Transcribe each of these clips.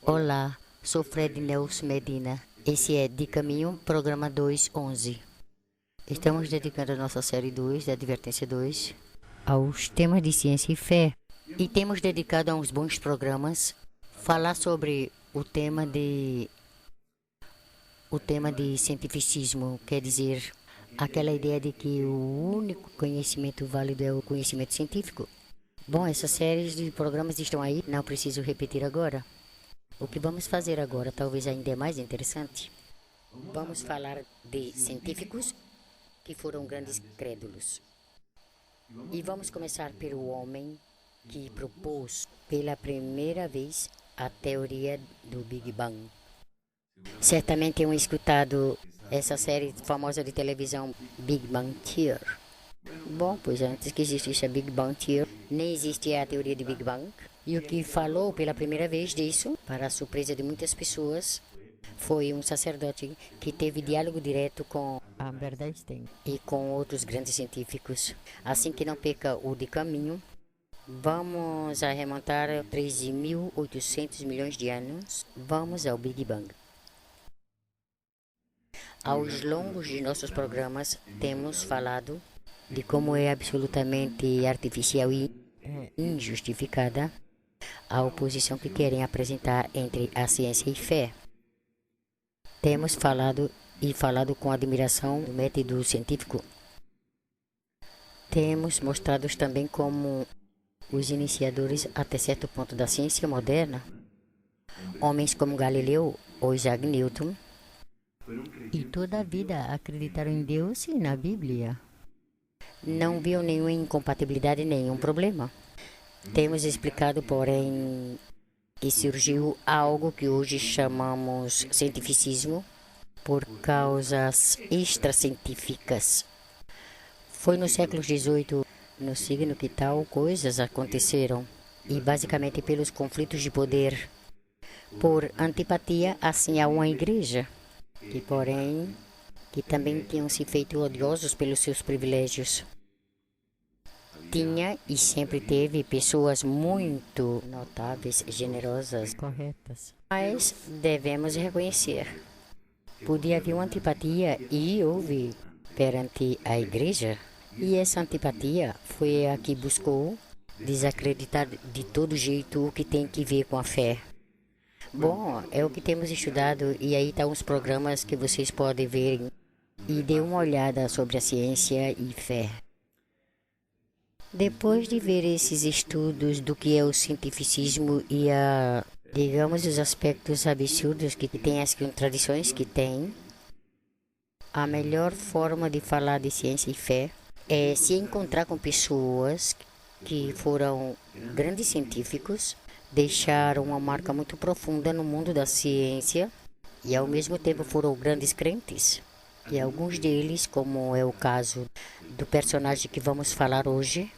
Olá, sou Fred Nelson Medina. Esse é De Caminho, programa 211. Estamos dedicando a nossa série 2, da Advertência 2, aos temas de ciência e fé. E temos dedicado a uns bons programas falar sobre o tema de cientificismo, quer dizer, aquela ideia de que o único conhecimento válido é o conhecimento científico. Bom, essas séries de programas estão aí, não preciso repetir agora. O que vamos fazer agora talvez ainda é mais interessante. Vamos falar de científicos que foram grandes crédulos. E vamos começar pelo homem que propôs pela primeira vez a teoria do Big Bang. Certamente tenham escutado essa série famosa de televisão Big Bang Theory. Bom, pois antes que existisse a Big Bang Theory, nem existia a teoria de Big Bang. E o que falou pela primeira vez disso, para a surpresa de muitas pessoas, foi um sacerdote que teve diálogo direto com Albert Einstein e com outros grandes científicos. Assim que não perca o de caminho, vamos a remontar 13.800 milhões de anos. Vamos ao Big Bang. Aos longos de nossos programas, temos falado de como é absolutamente artificial e injustificada a oposição que querem apresentar entre a ciência e fé. Temos falado com admiração do método científico. Temos mostrado também como os iniciadores até certo ponto da ciência moderna, homens como Galileu ou Isaac Newton, e toda a vida acreditaram em Deus e na Bíblia. Não viu nenhuma incompatibilidade, nenhum problema. Temos explicado, porém, que surgiu algo que hoje chamamos cientificismo por causas extracientíficas. Foi no século XVIII, no signo que tal coisas aconteceram, e basicamente pelos conflitos de poder, por antipatia assim a uma igreja, que também tinham se feito odiosos pelos seus privilégios. Tinha e sempre teve pessoas muito notáveis, generosas, corretas. Mas devemos reconhecer, podia haver uma antipatia e houve perante a igreja. E essa antipatia foi a que buscou desacreditar de todo jeito o que tem que ver com a fé. Bom, é o que temos estudado e aí estão os programas que vocês podem ver e dê uma olhada sobre a ciência e fé. Depois de ver esses estudos do que é o cientificismo e digamos, os aspectos absurdos que tem, as contradições que tem, a melhor forma de falar de ciência e fé é se encontrar com pessoas que foram grandes científicos, deixaram uma marca muito profunda no mundo da ciência e ao mesmo tempo foram grandes crentes. E alguns deles, como é o caso do personagem que vamos falar hoje,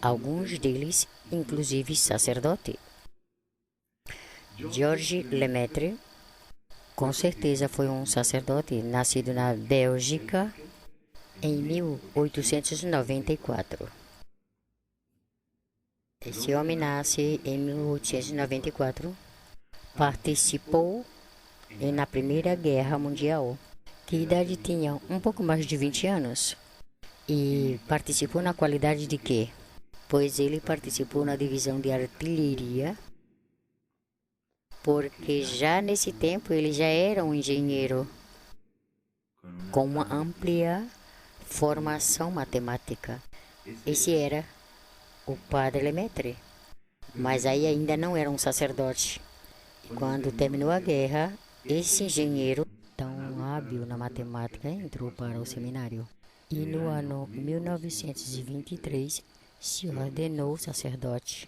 alguns deles, inclusive sacerdote. Georges Lemaitre, com certeza foi um sacerdote nascido na Bélgica em 1894. Esse homem nasce em 1894, participou na Primeira Guerra Mundial. Que idade tinha? Um pouco mais de 20 anos. E participou na qualidade de quê? Pois ele participou na divisão de artilharia, porque já nesse tempo ele já era um engenheiro com uma ampla formação matemática. Esse era o padre Lemaitre, mas aí ainda não era um sacerdote. E quando terminou a guerra, esse engenheiro, tão hábil na matemática, entrou para o seminário. E no ano 1923, se ordenou sacerdote.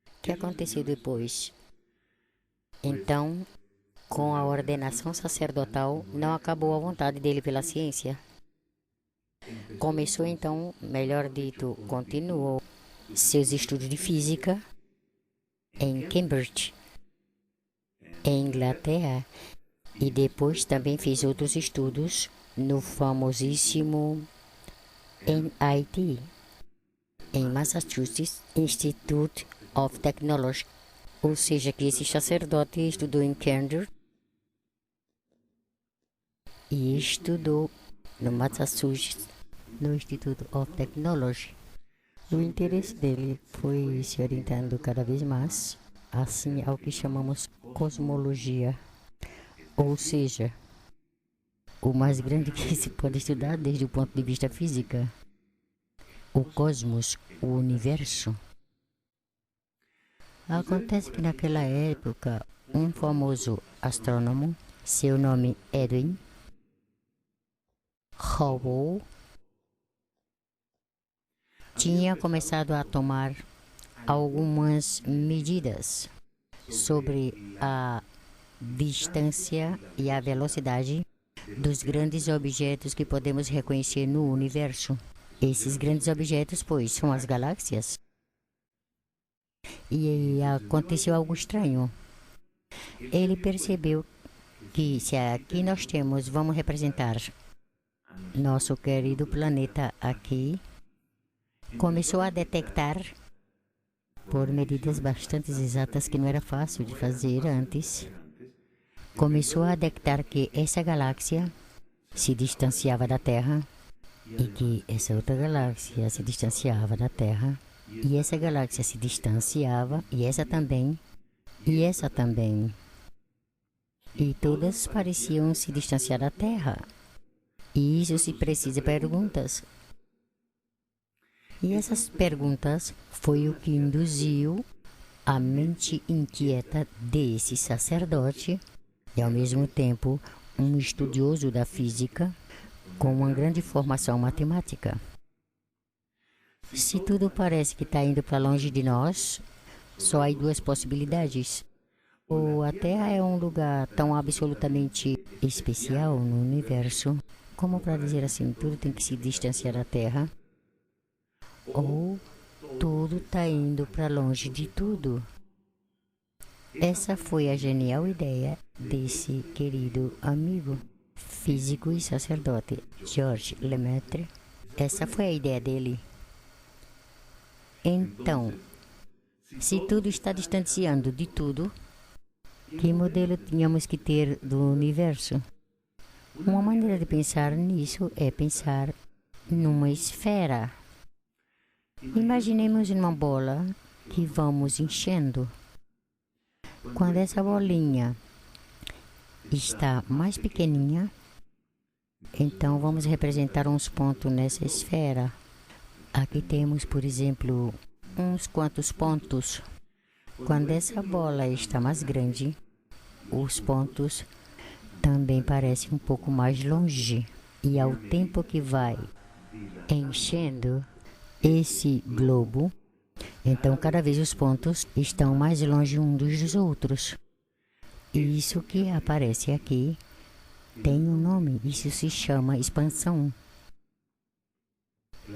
O que aconteceu depois? Então, com a ordenação sacerdotal, não acabou a vontade dele pela ciência. Começou então, melhor dito, continuou seus estudos de física em Cambridge, em Inglaterra, e depois também fez outros estudos no famosíssimo MIT, em Massachusetts Institute of Technology, ou seja, que esse sacerdote estudou em Cambridge e estudou no Massachusetts, no Institute of Technology. O interesse dele foi se orientando cada vez mais, assim, ao que chamamos cosmologia, ou seja, o mais grande que se pode estudar desde o ponto de vista física, o cosmos, o universo. Acontece que naquela época, um famoso astrônomo, seu nome Edwin Hubble, tinha começado a tomar algumas medidas sobre a distância e a velocidade dos grandes objetos que podemos reconhecer no universo. Esses grandes objetos, pois, são as galáxias. E aconteceu algo estranho. Ele percebeu que se aqui nós temos, vamos representar nosso querido planeta aqui, começou a detectar, por medidas bastante exatas que não era fácil de fazer antes, começou a detectar que essa galáxia se distanciava da Terra e que essa outra galáxia se distanciava da Terra e essa galáxia se distanciava e essa também e essa também. E todas pareciam se distanciar da Terra. E isso se precisa de perguntas. E essas perguntas foi o que induziu a mente inquieta desse sacerdote e, ao mesmo tempo, um estudioso da física com uma grande formação matemática. Se tudo parece que está indo para longe de nós, só há duas possibilidades. Ou a Terra é um lugar tão absolutamente especial no universo, como para dizer assim, tudo tem que se distanciar da Terra, ou tudo está indo para longe de tudo. Essa foi a genial ideia desse querido amigo, físico e sacerdote, Georges Lemaitre. Essa foi a ideia dele. Então, se tudo está distanciando de tudo, que modelo tínhamos que ter do universo? Uma maneira de pensar nisso é pensar numa esfera. Imaginemos uma bola que vamos enchendo. Quando essa bolinha está mais pequeninha, então vamos representar uns pontos nessa esfera. Aqui temos, por exemplo, uns quantos pontos. Quando essa bola está mais grande, os pontos também parecem um pouco mais longe. E ao tempo que vai enchendo esse globo, então cada vez os pontos estão mais longe uns dos outros. E isso que aparece aqui tem um nome, isso se chama expansão.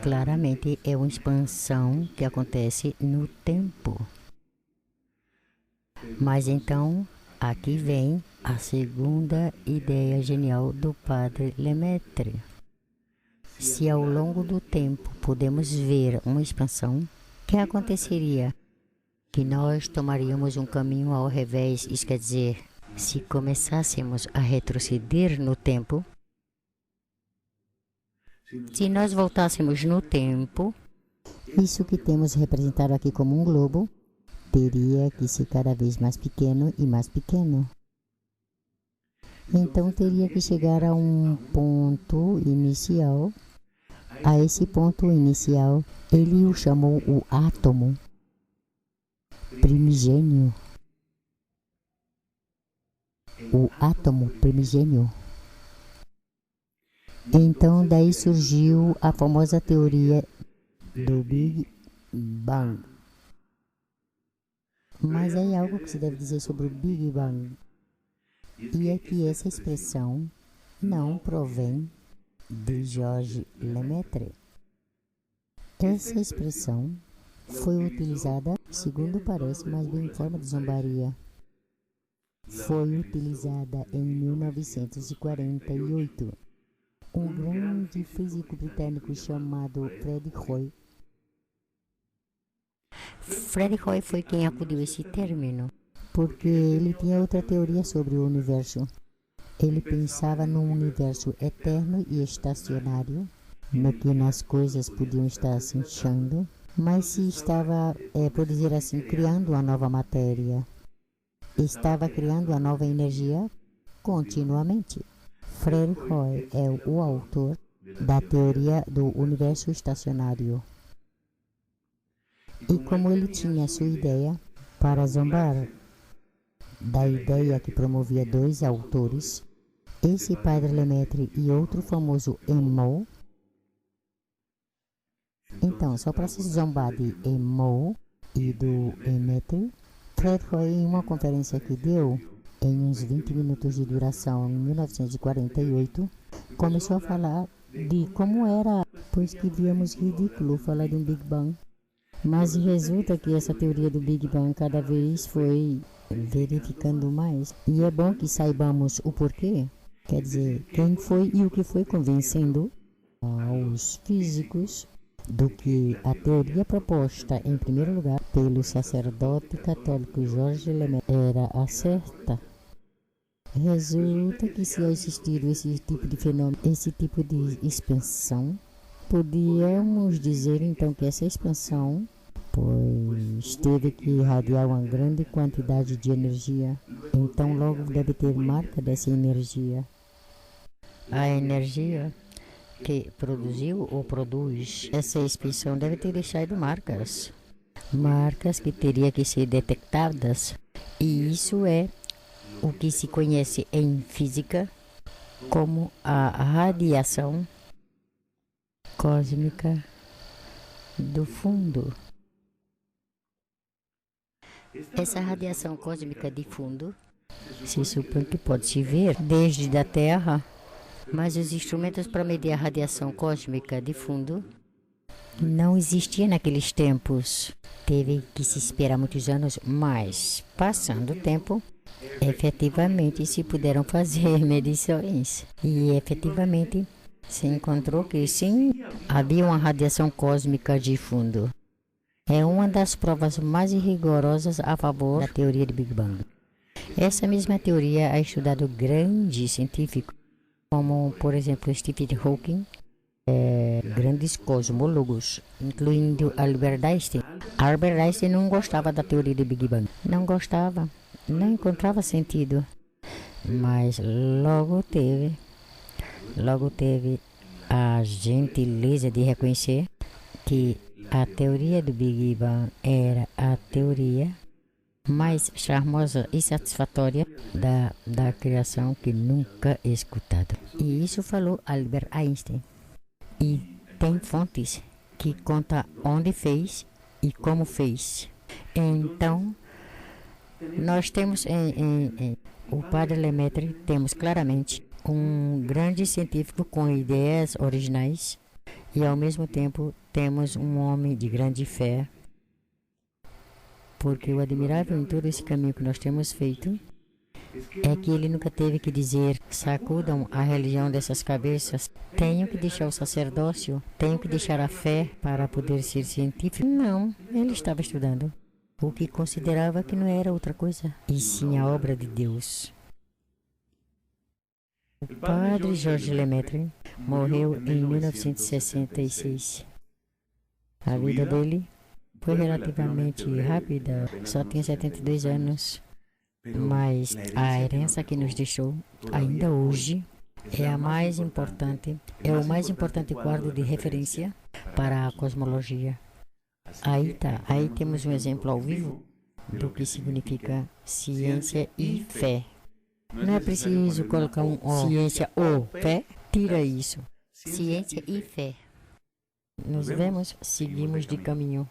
Claramente é uma expansão que acontece no tempo. Mas então, aqui vem a segunda ideia genial do padre Lemaitre. Se ao longo do tempo podemos ver uma expansão, o que aconteceria? Que nós tomaríamos um caminho ao revés, isso quer dizer, se começássemos a retroceder no tempo, se nós voltássemos no tempo, isso que temos representado aqui como um globo, teria que ser cada vez mais pequeno e mais pequeno. Então teria que chegar a um ponto inicial. A esse ponto inicial, ele o chamou o átomo primigênio. O átomo primigênio. Então daí surgiu a famosa teoria do Big Bang. Mas aí algo que se deve dizer sobre o Big Bang, e é que essa expressão não provém de Georges Lemaitre. Essa expressão foi utilizada, segundo parece, mas bem em forma de zombaria. Foi utilizada em 1948. Um grande físico britânico chamado Fred Hoyle Fred Hoyle foi quem acudiu esse término, porque ele tinha outra teoria sobre o universo. Ele pensava num universo eterno e estacionário, no que as coisas podiam estar se inchando, mas se estava, por dizer assim, criando uma nova matéria. Estava criando uma nova energia continuamente. Fred Hoyle é o autor da teoria do universo estacionário. E como ele tinha sua ideia, para zombar da ideia que promovia dois autores, esse Padre Lemaitre e outro famoso Emo. Então, só para se zombar de Emo e do Lemaitre, Fred Hoyle, em uma conferência que deu, em uns 20 minutos de duração, em 1948, começou a falar de como era, pois que víamos ridículo falar de um Big Bang. Mas resulta que essa teoria do Big Bang cada vez foi verificando mais. E é bom que saibamos o porquê. Quer dizer, quem foi e o que foi convencendo aos físicos do que a teoria proposta, em primeiro lugar, pelo sacerdote católico Georges Lemaitre era a certa. Resulta que se ha existido esse tipo de fenômeno, esse tipo de expansão, podíamos dizer então que essa expansão, pois teve que irradiar uma grande quantidade de energia, então logo deve ter marca dessa energia. A energia que produziu ou produz essa expansão deve ter deixado marcas que teriam que ser detectadas, e isso é o que se conhece em física como a radiação cósmica do fundo. Essa radiação cósmica de fundo se supõe que pode se ver desde a Terra, mas os instrumentos para medir a radiação cósmica de fundo não existiam naqueles tempos. Teve que se esperar muitos anos, mas passando o tempo, efetivamente se puderam fazer medições e efetivamente se encontrou que sim, havia uma radiação cósmica de fundo. É uma das provas mais rigorosas a favor da teoria de Big Bang. Essa mesma teoria é estudado grandes científicos, como por exemplo Stephen Hawking, grandes cosmólogos, incluindo Albert Einstein. Albert Einstein não gostava da teoria de Big Bang, não gostava, não encontrava sentido, mas logo teve a gentileza de reconhecer que a teoria do Big Bang era a teoria mais charmosa e satisfatória da criação que nunca escutada. E isso falou Albert Einstein. E tem fontes que contam onde fez e como fez. Então, nós temos em o Padre Lemaitre, temos claramente um grande científico com ideias originais e ao mesmo tempo temos um homem de grande fé, porque o admirável em todo esse caminho que nós temos feito é que ele nunca teve que dizer: sacudam a religião dessas cabeças, tenho que deixar o sacerdócio, tenho que deixar a fé para poder ser científico. Não, ele estava estudando o que considerava que não era outra coisa, e sim a obra de Deus. O padre Georges Lemaitre morreu em 1966. A vida dele foi relativamente rápida, só tinha 72 anos, mas a herança que nos deixou, ainda hoje, é a mais importante, é o mais importante quadro de referência para a cosmologia. Aí temos um exemplo ao vivo do que significa ciência e fé. Não é preciso colocar um O. Ciência ou fé, tira isso. Ciência e fé. Nos vemos, seguimos de caminho.